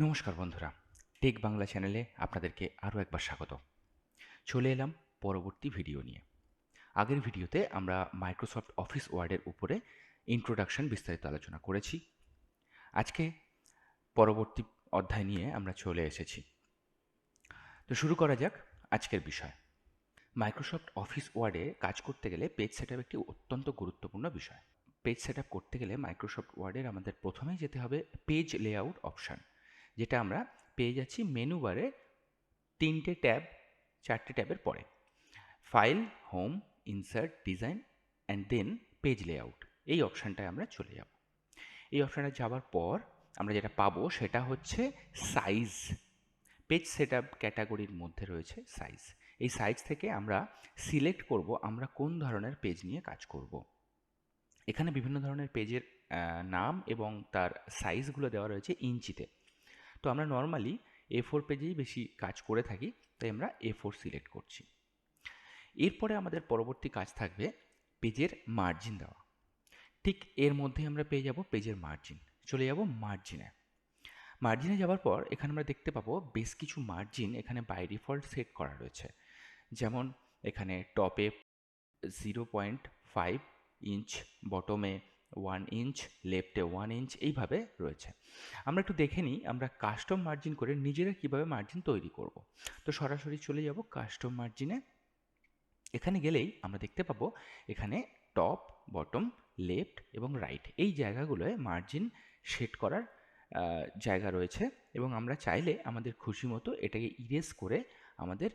নমস্কার বন্ধুরা, টেক বাংলা চ্যানেলে আপনাদেরকে আরও একবার স্বাগত। চলে এলাম পরবর্তী ভিডিও নিয়ে। আগের ভিডিওতে আমরা মাইক্রোসফট অফিস ওয়ার্ডের উপরে ইন্ট্রোডাকশন বিস্তারিত আলোচনা করেছি। আজকে পরবর্তী অধ্যায় নিয়ে আমরা চলে এসেছি। তো শুরু করা যাক আজকের বিষয়। মাইক্রোসফট অফিস ওয়ার্ডে কাজ করতে গেলে পেজ সেটআপ একটি অত্যন্ত গুরুত্বপূর্ণ বিষয়। পেজ সেটআপ করতে গেলে মাইক্রোসফট ওয়ার্ডের আমাদের প্রথমেই যেতে হবে পেজ লেআউট অপশান, যেটা আমরা পেয়ে যাচ্ছি মেনু বারে 4টে ট্যাবের পরে। File, home, insert, design and then page layout, এই অপশানটায় আমরা চলে যাব। এই অপশানে যাওয়ার পর আমরা যেটা পাবো সেটা হচ্ছে সাইজ। পেজ সেটআপ ক্যাটাগরির মধ্যে রয়েছে সাইজ। এই সাইজ থেকে আমরা সিলেক্ট করব আমরা কোন ধরনের পেজ নিয়ে কাজ করব। এখানে বিভিন্ন ধরনের পেজের নাম এবং তার সাইজগুলো দেওয়া রয়েছে ইঞ্চিতে। তো আমরা নর্মালি A4 পেজেই বেশি কাজ করে থাকি, তাই আমরা A4 সিলেক্ট করছি। এরপরে আমাদের পরবর্তী কাজ থাকবে পেজের মার্জিন দেওয়া। ঠিক এর মধ্যেই আমরা পেয়ে যাব পেজের মার্জিন। চলে যাব মার্জিনে। মার্জিনে যাওয়ার পর এখানে আমরা দেখতে পাবো বেশ কিছু মার্জিন এখানে বাই ডিফল্ট সেট করা রয়েছে। যেমন এখানে টপে 0.5 ইঞ্চ, বটমে 1 ইঞ্চ, লেফটে 1 ইঞ্চ, এইভাবে রয়েছে। আমরা একটু দেখে নিই আমরা কাস্টম মার্জিন করে নিজেরা কীভাবে মার্জিন তৈরি করব। তো সরাসরি চলে যাব কাস্টম মার্জিনে। এখানে গেলেই আমরা দেখতে পাবো এখানে টপ, বটম, লেফট এবং রাইট এই জায়গাগুলোয় মার্জিন সেট করার জায়গা রয়েছে, এবং আমরা চাইলে আমাদের খুশি মতো এটাকে ইরেজ করে আমাদের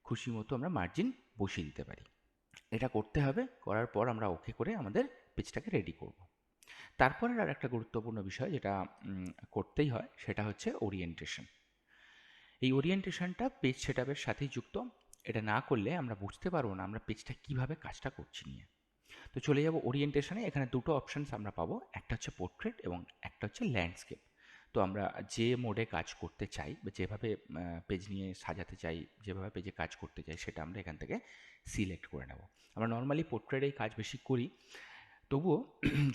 খুশি মতো আমরা মার্জিন বসিয়ে দিতে পারি। এটা করতে হবে, করার পর আমরা ওকে করে আমাদের পেজটাকে রেডি করব। তারপরের আর একটা গুরুত্বপূর্ণ বিষয় যেটা করতেই হয় সেটা হচ্ছে ওরিয়েন্টেশন। এই ওরিয়েন্টেশনটা পেজ সেটআপের সাথেই যুক্ত। এটা না করলে আমরা বুঝতে পারবো না আমরা পেজটা কীভাবে কাজটা করছি নিয়ে। তো চলে যাব ওরিয়েন্টেশনে। এখানে দুটো অপশানস আমরা পাবো, একটা হচ্ছে পোর্ট্রেট এবং একটা হচ্ছে ল্যান্ডস্কেপ। তো আমরা যে মোডে কাজ করতে চাই বা যেভাবে পেজ নিয়ে সাজাতে চাই, যেভাবে পেজে কাজ করতে চাই, সেটা আমরা এখান থেকে সিলেক্ট করে নেব। আমরা নর্মালি পোর্ট্রেটেই কাজ বেশি করি, তবুও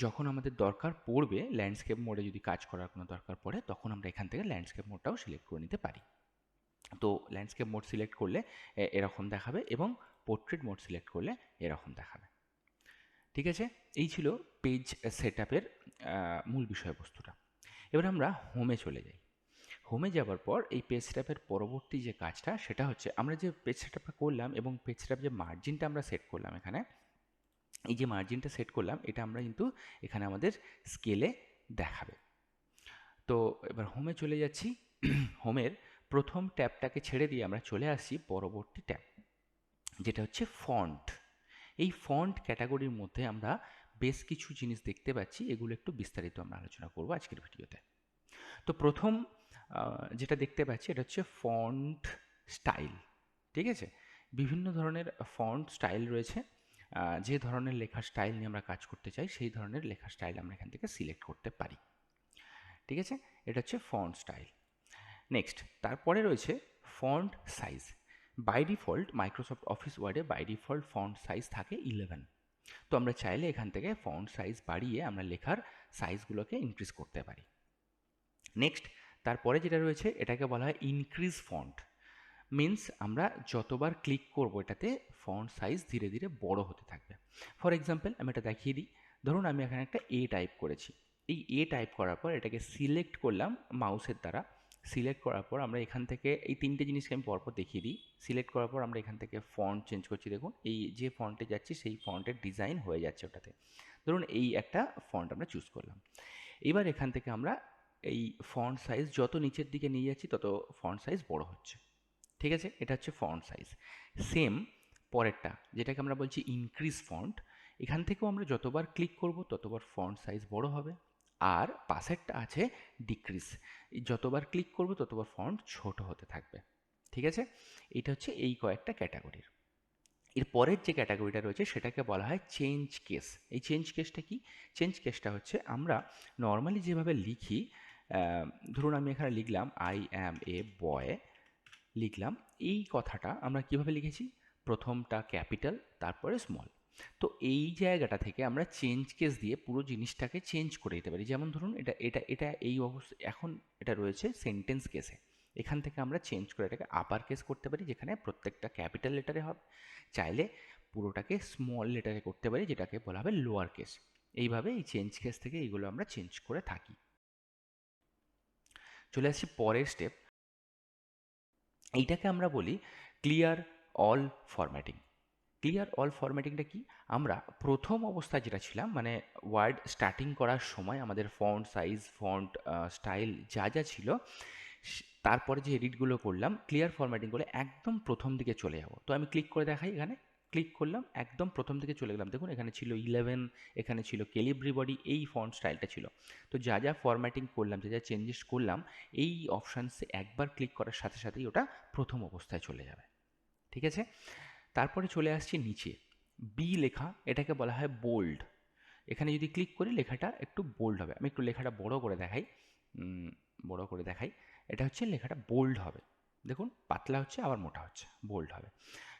যখন আমাদের দরকার পড়বে ল্যান্ডস্কেপ মোডে যদি কাজ করার কোনো দরকার পড়ে, তখন আমরা এখান থেকে ল্যান্ডস্কেপ মোডটাও সিলেক্ট করে নিতে পারি। তো ল্যান্ডস্কেপ মোড সিলেক্ট করলে এরকম দেখাবে, এবং পোর্ট্রেট মোড সিলেক্ট করলে এরকম দেখাবে। ঠিক আছে, এই ছিল পেজ সেটআপের মূল বিষয়বস্তুটা। এবার আমরা হোমে চলে যাই। হোমে যাওয়ার পর এই পেজ সেটআপের পরবর্তী যে কাজটা সেটা হচ্ছে আমরা যে পেজ সেটআপটা করলাম এবং পেজ সেটআপ যে মার্জিনটা আমরা সেট করলাম, এখানে এই যে মার্জিনটা সেট করলাম এটা আমরা কিন্তু এখানে আমাদের স্কেলে দেখাবে। তো এবার হোমে চলে যাচ্ছি। হোমের প্রথম ট্যাবটাকে ছেড়ে দিয়ে আমরা চলে আসছি পরবর্তী ট্যাব, যেটা হচ্ছে ফন্ট। এই ফন্ট ক্যাটাগরির মধ্যে আমরা বেশ কিছু জিনিস দেখতে পাচ্ছি, এগুলো একটু বিস্তারিত আমরা আলোচনা করব আজকের ভিডিওতে। তো প্রথম যেটা দেখতে পাচ্ছি এটা হচ্ছে ফন্ট স্টাইল। ঠিক আছে, বিভিন্ন ধরনের ফন্ট স্টাইল রয়েছে। যে ধরনের লেখার স্টাইল নিয়ে আমরা কাজ করতে চাই সেই ধরনের লেখার স্টাইল আমরা এখান থেকে সিলেক্ট করতে পারি। ঠিক আছে, এটা হচ্ছে ফন্ট স্টাইল। নেক্সট, তারপরে রয়েছে font size. By default Microsoft Office ওয়ার্ডে বাই ডিফল্ট ফন্ট সাইজ থাকে 11। তো আমরা চাইলে এখান থেকে ফন্ট সাইজ বাড়িয়ে আমরা লেখার সাইজগুলোকে ইনক্রিজ করতে পারি। নেক্সট, তারপরে যেটা রয়েছে এটাকে বলা হয় ইনক্রিজ ফন্ট। মিন্স আমরা যতবার ক্লিক করব এটাতে ফন্ট সাইজ ধীরে ধীরে বড় হতে থাকবে। ফর এক্সাম্পল আমি এটা দেখিয়ে দিই। ধরুন আমি এখানে একটা এ টাইপ করেছি। এই এ টাইপ করার পর এটাকে সিলেক্ট করলাম মাউসের দ্বারা। সিলেক্ট করার পর আমরা এখান থেকে এই তিনটে জিনিসকে আমি পরপর দেখিয়ে দিই। সিলেক্ট করার পর আমরা এখান থেকে ফন্ট চেঞ্জ করছি। দেখুন এই যে ফন্টে যাচ্ছি সেই ফন্টের ডিজাইন হয়ে যাচ্ছে ওটাতে। ধরুন এই একটা ফন্ট আমরা চুজ করলাম। এবার এখান থেকে আমরা এই ফন্ট সাইজ যত নিচের দিকে নিয়ে যাচ্ছি তত ফন্ট সাইজ বড় হচ্ছে। ঠিক আছে, এটা হচ্ছে ফন্ট সাইজ। সেম পরেরটা যেটাকে আমরা বলছি ইনক্রিজ ফন্ট। এখান থেকেও আমরা যতবার ক্লিক করব ততবার ফন্ট সাইজ বড় হবে। আর পাশেরটা আছে ডিক্রিজ, যতবার ক্লিক করব ততবার ফন্ট ছোট হতে থাকবে। ঠিক আছে, এটা হচ্ছে এই কয়েকটা ক্যাটাগরির। এর পরের যে ক্যাটাগরিটা রয়েছে সেটাকে বলা হয় চেঞ্জ কেস। এই চেঞ্জ কেসটা কি? চেঞ্জ কেসটা হচ্ছে আমরা নর্মালি যেভাবে লিখি, ধরুন আমি এখানে লিখলাম আই অ্যাম এ বয়, লিখলাম এই কথাটা আমরা কিভাবে লিখেছি, প্রথমটা ক্যাপিটাল তারপরে স্মল। তো এই জায়গাটা থেকে আমরা চেঞ্জ কেস দিয়ে পুরো জিনিসটাকে চেঞ্জ করে দিতে পারি। যেমন ধরুন এটা এটা এটা এই অবস্থা, এখন এটা রয়েছে সেন্টেন্স কেসে, এখান থেকে আমরা চেঞ্জ করে এটাকে আপার কেস করতে পারি, যেখানে প্রত্যেকটা ক্যাপিটাল লেটারে হবে। চাইলে পুরোটাকে স্মল লেটারে করতে পারি, যেটাকে বলা হবে লোয়ার কেস। এইভাবে এই চেঞ্জ কেস থেকে এইগুলো আমরা চেঞ্জ করে থাকি। চলে আসছি পরের স্টেপ। এইটাকে আমরা বলি clear all formatting. Clear all ফরম্যাটিংটা কি? আমরা প্রথম অবস্থায় যেটা ছিলাম, মানে ওয়ার্ড স্টার্টিং করার সময় আমাদের ফন্ট সাইজ, ফন্ট স্টাইল যা যা ছিল, তারপরে যে এডিটগুলো করলাম ক্লিয়ার ফরম্যাটিং করে একদম প্রথম দিকে চলে যাব। তো আমি ক্লিক করে দেখাই, এখানে ক্লিক করলাম, একদম প্রথম দিকে চলে গেলাম। দেখুন এখানে ছিল 11, এখানে ছিল ক্যালিব্রি বডি, এই ফন্ট স্টাইলটা ছিল। তো যা যা ফরম্যাটিং করলাম, যা যা চেঞ্জেস করলাম, এই অপশানসে একবার ক্লিক করার সাথে সাথেই ওটা প্রথম অবস্থায় চলে যাবে। ঠিক আছে? তারপরে চলে আসছি নিচে, বি লেখা, এটাকে বলা হয় বোল্ড। এখানে যদি ক্লিক করি লেখাটা একটু বোল্ড হবে। আমি একটু লেখাটা বড় করে দেখাই, বড় করে দেখাই। এটা হচ্ছে লেখাটা বোল্ড হবে। দেখুন পাতলা হচ্ছে আবার মোটা হচ্ছে, বোল্ড হবে।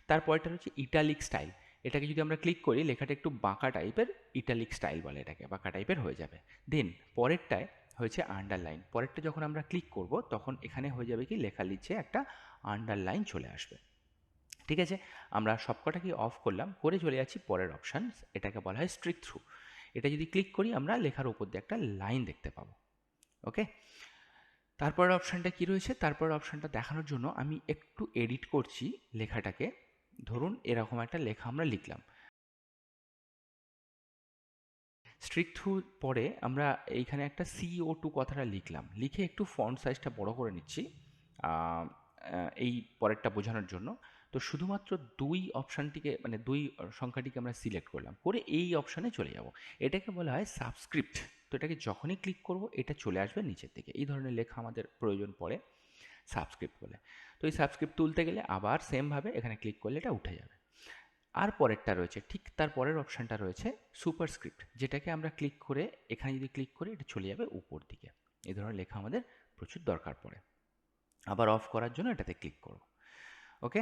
তারপরটা হচ্ছে ইটালিক স্টাইল। এটাকে যদি আমরা ক্লিক করি লেখাটা একটু বাঁকা টাইপের, ইটালিক স্টাইল বলে এটাকে, বাঁকা টাইপের হয়ে যাবে। দেন পরেরটায় হয়েছে আন্ডারলাইন। পরেরটা যখন আমরা ক্লিক করব তখন এখানে হয়ে যাবে কি, লেখার নিচে একটা আন্ডারলাইন চলে আসবে। ঠিক আছে? আমরা সবকটাকে অফ করলাম, করে চলে যাচ্ছি পরের অপশান, এটাকে বলা হয় স্ট্রিক থ্রু। এটা যদি ক্লিক করি আমরা লেখার উপর দিয়ে একটা লাইন দেখতে পাবো। ওকে, তারপরের অপশানটা কি রয়েছে? তারপরের অপশানটা দেখানোর জন্য আমি একটু এডিট করছি লেখাটাকে। ধরুন এরকম একটা লেখা আমরা লিখলাম, স্ট্রিক থ্রু পরে আমরা এইখানে একটা CO2 কথাটা লিখলাম, লিখে একটু ফন্ট সাইজটা বড় করে নিচ্ছি এই পরেরটা বোঝানোর জন্য। তো শুধুমাত্র দুই অপশানটিকে, মানে দুই সংখ্যাটিকে আমরা সিলেক্ট করলাম, করে এই অপশানে চলে যাব। এটাকে বলা হয় সাবস্ক্রিপ্ট। তো এটাকে যখনই ক্লিক করব এটা চলে আসবে নিচের দিকে। এই ধরনের লেখা আমাদের প্রয়োজন পড়ে সাবস্ক্রিপ্ট বলে। তো এই সাবস্ক্রিপ্ট তুলতে গেলে আবার সেমভাবে এখানে ক্লিক করলে এটা উঠে যাবে। আর পরেরটা রয়েছে, ঠিক তার পরের অপশানটা রয়েছে সুপারস্ক্রিপ্ট, যেটাকে আমরা ক্লিক করে, এখানে যদি ক্লিক করি এটা চলে যাবে উপর দিকে। এই ধরনের লেখা আমাদের প্রচুর দরকার পড়ে। আবার অফ করার জন্য এটাতে ক্লিক করব। ওকে,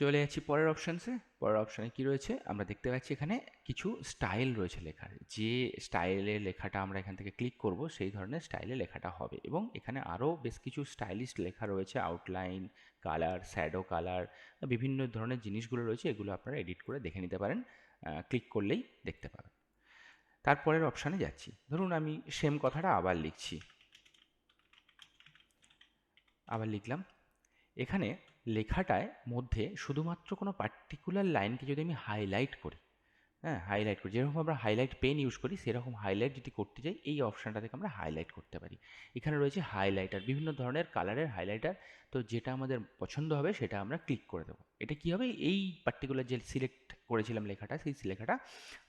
চলে যাচ্ছি পরের অপশানসে। পরের অপশানে কি রয়েছে আমরা দেখতে পাচ্ছি, এখানে কিছু স্টাইল রয়েছে লেখার। যে স্টাইলের লেখাটা আমরা এখান থেকে ক্লিক করব সেই ধরনের স্টাইলে লেখাটা হবে। এবং এখানে আরও বেশ কিছু স্টাইলিশ লেখা রয়েছে, আউটলাইন, কালার, শ্যাডো কালার, বিভিন্ন ধরনের জিনিসগুলো রয়েছে। এগুলো আপনারা এডিট করে দেখে নিতে পারেন, ক্লিক করলেই দেখতে পাবেন। তারপরের অপশানে যাচ্ছি, ধরুন আমি সেম কথাটা আবার লিখছি, আবার লিখলাম। এখানে লেখাটায় মধ্যে শুধুমাত্র কোনো পার্টিকুলার লাইনকে যদি আমি হাইলাইট করি, হ্যাঁ হাইলাইট করি, যেরকম আমরা হাইলাইট পেন ইউজ করি সেরকম হাইলাইট যদি করতে যাই, এই অপশানটা থেকে আমরা হাইলাইট করতে পারি। এখানে রয়েছে হাইলাইটার, বিভিন্ন ধরনের কালারের হাইলাইটার। তো যেটা আমাদের পছন্দ হবে সেটা আমরা ক্লিক করে দেবো। এটা কী হবে, এই পার্টিকুলার যে সিলেক্ট করেছিলাম লেখাটা, সেই লেখাটা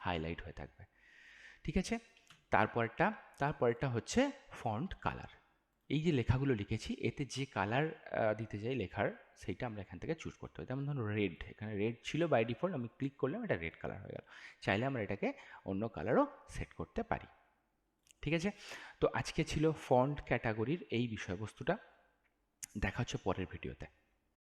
হাইলাইট হয়ে থাকবে। ঠিক আছে? তারপরেরটা হচ্ছে ফন্ট কালার। এই যে লেখাগুলো লিখেছি এতে যে কালার দিতে চাই লেখার, সেইটা আমরা এখান থেকে চুজ করতে হবে। যেমন ধরুন রেড, এখানে রেড ছিল বাই ডিফল্ট, আমি ক্লিক করলাম এটা রেড কালার হয়ে গেল। চাইলে আমরা এটাকে অন্য কালারও সেট করতে পারি। ঠিক আছে? তো আজকে ছিল ফন্ট ক্যাটাগরির এই বিষয়বস্তুটা। দেখা হচ্ছে পরের ভিডিওতে।